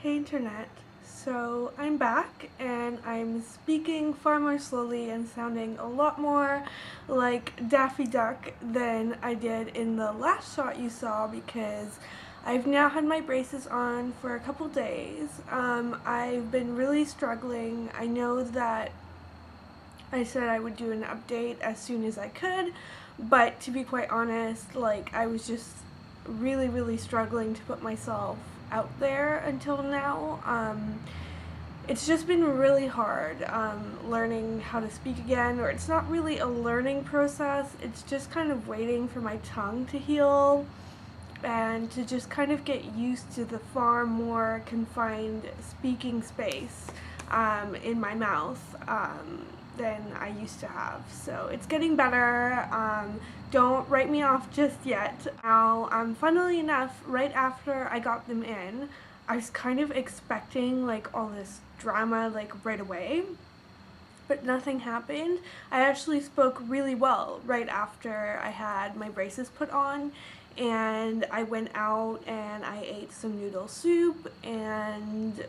Hey internet. So I'm back and I'm speaking far more slowly and sounding a lot more like Daffy Duck than I did in the last shot you saw because I've now had my braces on for a couple days. I've been really struggling. I know that I said I would do an update as soon as I could, but to be quite honest, I was just really struggling to put myself out there until now. It's just been really hard learning how to speak again, or it's not really a learning process, it's just kind of waiting for my tongue to heal and to just kind of get used to the far more confined speaking space in my mouth than I used to have. So it's getting better. Don't write me off just yet. Now, funnily enough, right after I got them in, I was kind of expecting all this drama right away, but nothing happened. I actually spoke really well right after I had my braces put on, and I went out and I ate some noodle soup and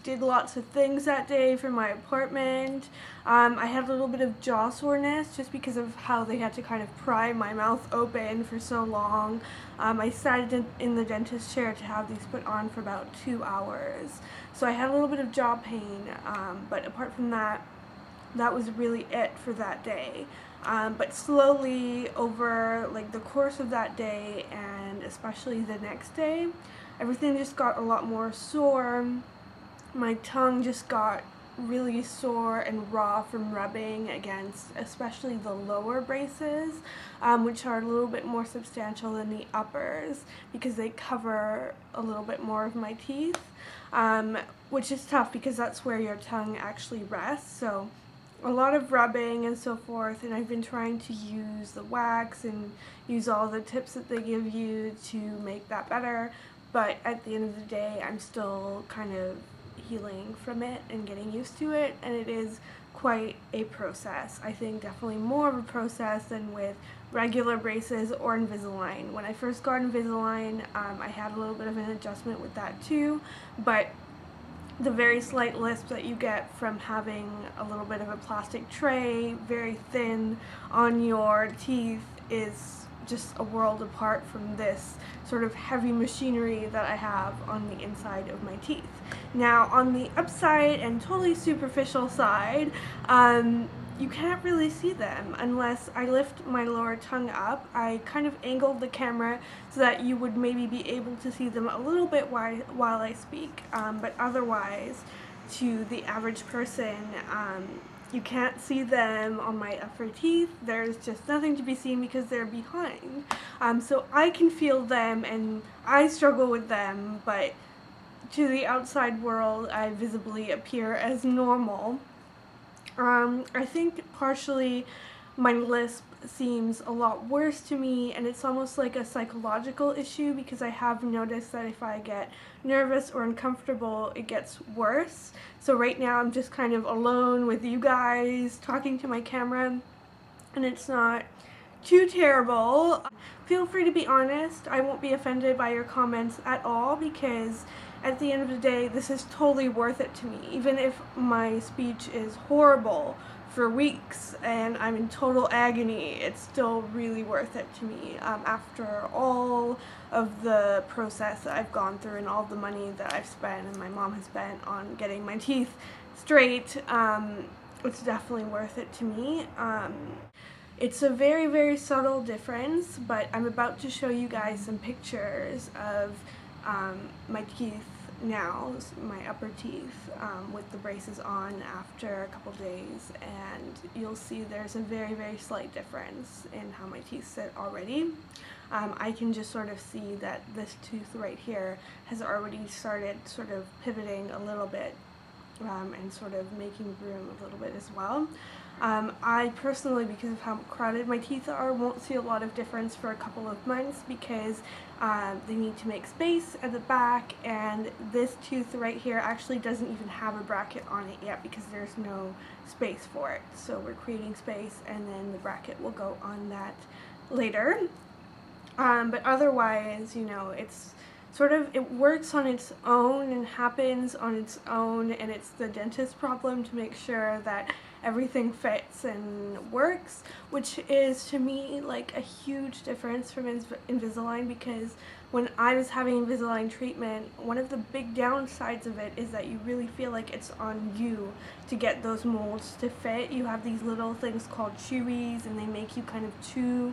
did lots of things that day for my apartment. I had a little bit of jaw soreness just because of how they had to kind of pry my mouth open for so long. I sat in the dentist chair to have these put on for about 2 hours. So I had a little bit of jaw pain, but apart from that, that was really it for that day. But slowly over the course of that day and especially the next day, everything just got a lot more sore. My tongue just got really sore and raw from rubbing against especially the lower braces, which are a little bit more substantial than the uppers because they cover a little bit more of my teeth, which is tough because that's where your tongue actually rests. So a lot of rubbing and so forth, and I've been trying to use the wax and use all the tips that they give you to make that better, but at the end of the day I'm still kind of healing from it and getting used to it, and it is quite a process. I think definitely more of a process than with regular braces or Invisalign. When I first got Invisalign, I had a little bit of an adjustment with that too, but the very slight lisp that you get from having a little bit of a plastic tray, very thin, on your teeth is just a world apart from this sort of heavy machinery that I have on the inside of my teeth. Now, on the upside and totally superficial side, you can't really see them unless I lift my lower tongue up. I kind of angled the camera so that you would maybe be able to see them a little bit while I speak, but otherwise, to the average person, you can't see them on my upper teeth. There's just nothing to be seen because they're behind. So I can feel them and I struggle with them, but to the outside world, I visibly appear as normal. I think partially my lisp seems a lot worse to me, and it's almost like a psychological issue because I have noticed that if I get nervous or uncomfortable, it gets worse. So right now I'm just kind of alone with you guys talking to my camera, and it's not too terrible. Feel free to be honest. I won't be offended by your comments at all because at the end of the day, this is totally worth it to me. Even if my speech is horrible for weeks and I'm in total agony, it's still really worth it to me. After all of the process that I've gone through and all the money that I've spent and my mom has spent on getting my teeth straight, it's definitely worth it to me. It's a very subtle difference, but I'm about to show you guys some pictures of my teeth now, my upper teeth, with the braces on after a couple days, and you'll see there's a very slight difference in how my teeth sit already. I can just sort of see that this tooth right here has already started sort of pivoting a little bit and sort of making room a little bit as well. I personally, because of how crowded my teeth are, won't see a lot of difference for a couple of months because they need to make space at the back, and this tooth right here actually doesn't even have a bracket on it yet because there's no space for it. So we're creating space, and then the bracket will go on that later. But otherwise, it's sort of, it works on its own and happens on its own, and it's the dentist's problem to make sure that everything fits and works, which is to me like a huge difference from Invisalign, because when I was having Invisalign treatment, one of the big downsides of it is that you really feel like it's on you to get those molds to fit. You have these little things called chewies, and they make you kind of chew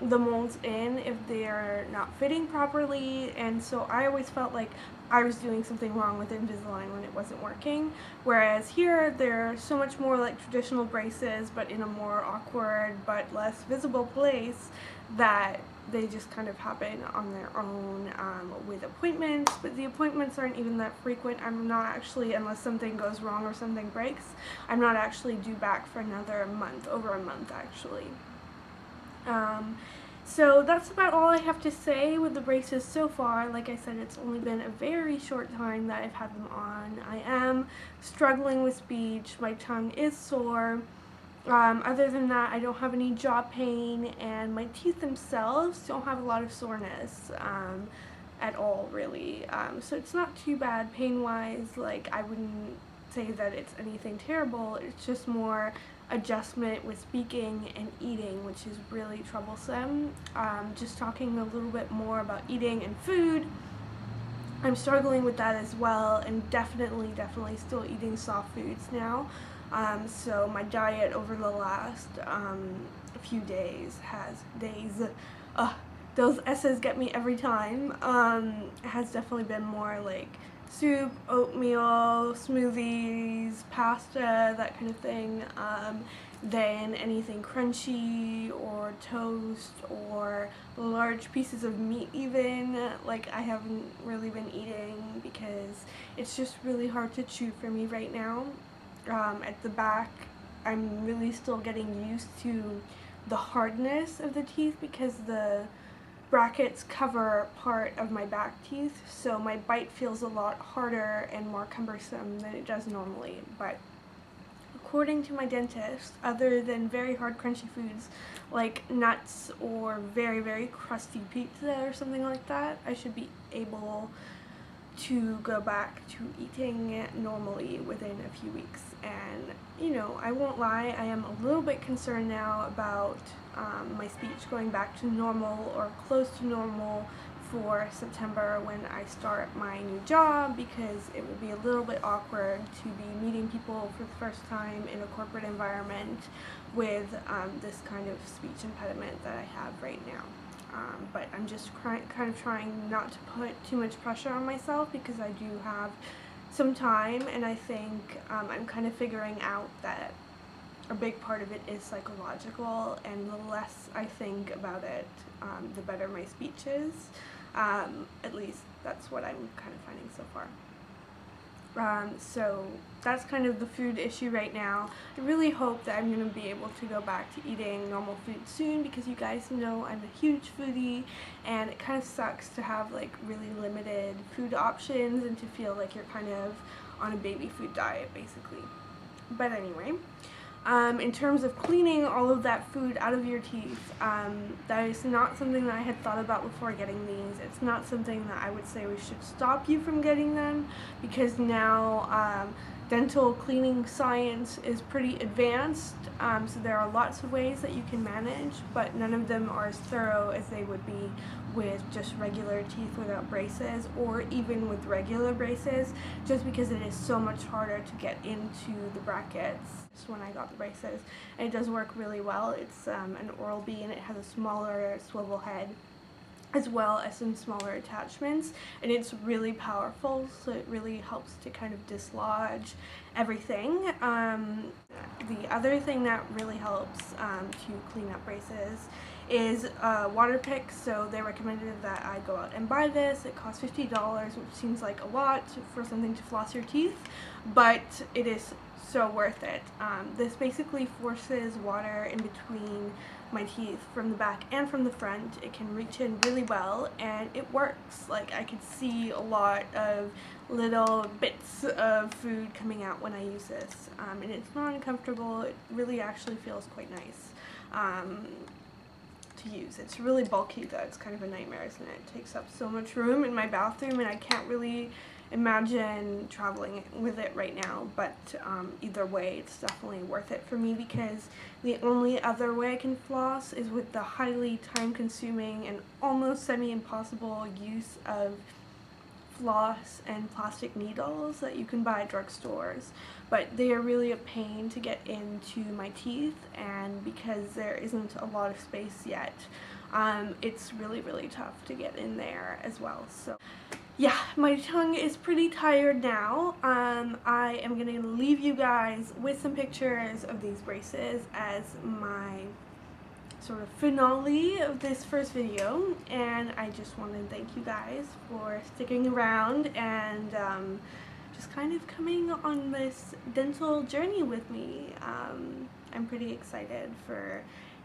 the molds in if they're not fitting properly, and so I always felt like I was doing something wrong with Invisalign when it wasn't working, whereas here they're so much more like traditional braces but in a more awkward but less visible place that they just kind of happen on their own with appointments, but the appointments aren't even that frequent. I'm not actually, unless something goes wrong or something breaks, I'm not actually due back for another month, over a month actually. So that's about all I have to say with the braces so far. Like I said, it's only been a very short time that I've had them on. I am struggling with speech. My tongue is sore. Other than that, I don't have any jaw pain, and my teeth themselves don't have a lot of soreness at all, really. So it's not too bad pain-wise. Like, I wouldn't say that it's anything terrible. It's just more adjustment with speaking and eating, which is really troublesome. Just talking a little bit more about eating and food, I'm struggling with that as well, and definitely still eating soft foods now. So my diet over the last few days those S's get me every time, has definitely been more like soup, oatmeal, smoothies, pasta, that kind of thing, than anything crunchy or toast or large pieces of meat even. Like, I haven't really been eating because it's just really hard to chew for me right now. At the back, I'm really still getting used to the hardness of the teeth because the brackets cover part of my back teeth, so my bite feels a lot harder and more cumbersome than it does normally. But according to my dentist, other than very hard crunchy foods like nuts or very crusty pizza or something like that, I should be able to go back to eating normally within a few weeks. And, you know, I won't lie, I am a little bit concerned now about my speech going back to normal or close to normal for September when I start my new job, because it will be a little bit awkward to be meeting people for the first time in a corporate environment with this kind of speech impediment that I have right now. But I'm just kind of trying not to put too much pressure on myself because I do have some time, and I think I'm kind of figuring out that a big part of it is psychological, and the less I think about it, the better my speech is. At least that's what I'm kind of finding so far. So that's kind of the food issue right now. I really hope that I'm going to be able to go back to eating normal food soon, because you guys know I'm a huge foodie, and it kind of sucks to have like really limited food options and to feel like you're kind of on a baby food diet basically. But anyway, in terms of cleaning all of that food out of your teeth, that is not something that I had thought about before getting these. It's not something that I would say we should stop you from getting them, because now dental cleaning science is pretty advanced, so there are lots of ways that you can manage, but none of them are as thorough as they would be with just regular teeth without braces, or even with regular braces, just because it is so much harder to get into the brackets. Just when I got the braces, and it does work really well. It's an Oral-B, and it has a smaller swivel head as well as some smaller attachments, and it's really powerful, so it really helps to kind of dislodge everything. The other thing that really helps to clean up braces is water picks. So they recommended that I go out and buy this. It costs $50, which seems like a lot for something to floss your teeth, but it is so worth it. This basically forces water in between my teeth from the back and from the front. It can reach in really well, and it works. Like, I could see a lot of little bits of food coming out when I use this, and it's not uncomfortable. It really actually feels quite nice. to use. It's really bulky though. It's kind of a nightmare, isn't it? It takes up so much room in my bathroom, and I can't really imagine traveling with it right now, but either way, it's definitely worth it for me, because the only other way I can floss is with the highly time-consuming and almost semi-impossible use of floss and plastic needles that you can buy at drugstores, but they are really a pain to get into my teeth, and because there isn't a lot of space yet, it's really tough to get in there as well. So yeah, my tongue is pretty tired now. I am going to leave you guys with some pictures of these braces as my sort of finale of this first video, and I just want to thank you guys for sticking around and just kind of coming on this dental journey with me. I'm pretty excited for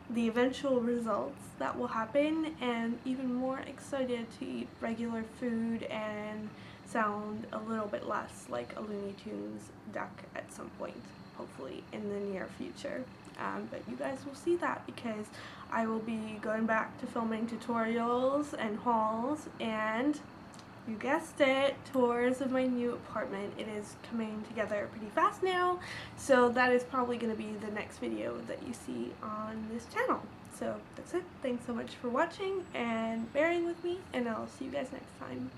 the eventual results that will happen, and even more excited to eat regular food and sound a little bit less like a Looney Tunes duck at some point, hopefully in the near future. But you guys will see that, because I will be going back to filming tutorials and hauls, and you guessed it, tours of my new apartment. It is coming together pretty fast now, so that is probably going to be the next video that you see on this channel. So that's it. Thanks so much for watching and bearing with me, and I'll see you guys next time.